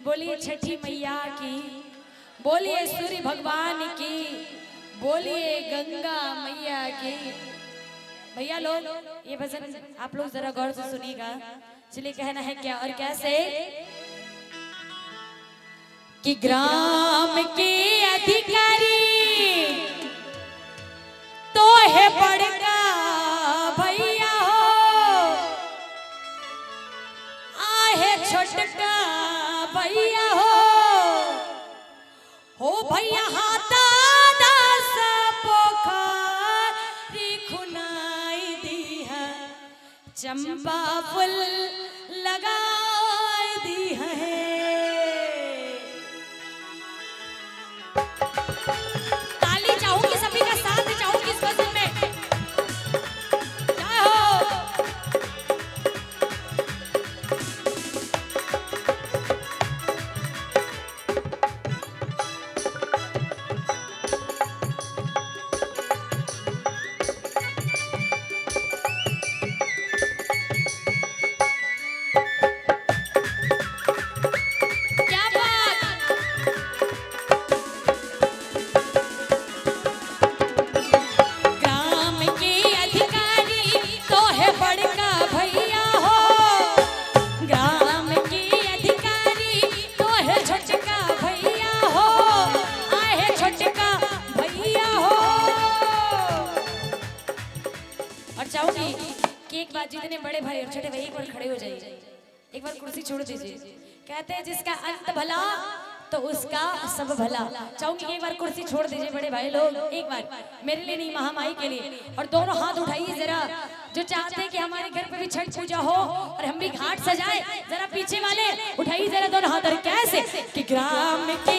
बोलिए छठी मैया की, बोलिए सूर्य भगवान की, बोलिए गंगा मैया की। भैया लोग ये भजन आप लोग जरा गौर से सुनिएगा। चलिए कहना है क्या और कैसे कि ग्राम के अधिकारी तो है बड़का भैया हो, आहे छोटका भैया हो भैया हाथा दास पोखरी खुनाई दी है, चंपा फूल लगा दी है। ताली चाहूंगी, सभी का साथ चाहूंगी इस भजन में। जय हो। क्या बात। ग्राम के अधिकारी तो है बड़का भैया हो, ग्राम के अधिकारी तो है छोटका भैया हो, आहे छोटका भैया हो। और चाहूंगी कि एक बार जितने बड़े भाई और छोटे भाई एक बार खड़े हो जाइए, एक बार कुर्सी छोड़ दीजिए। कहते हैं जिसका अंत भला तो उसका सब भला। चाहूंगी एक बार कुर्सी छोड़ दीजिए बड़े भाई लोग, एक बार मेरे लिए नहीं महामाई के लिए। और दोनों हाथ उठाइए जरा, जो चाहते हैं कि हमारे घर पे भी छठ पूजा हो और हम भी घाट सजाए, जरा पीछे वाले उठाइए जरा दोनों हाथ। और कैसे कि ग्राम के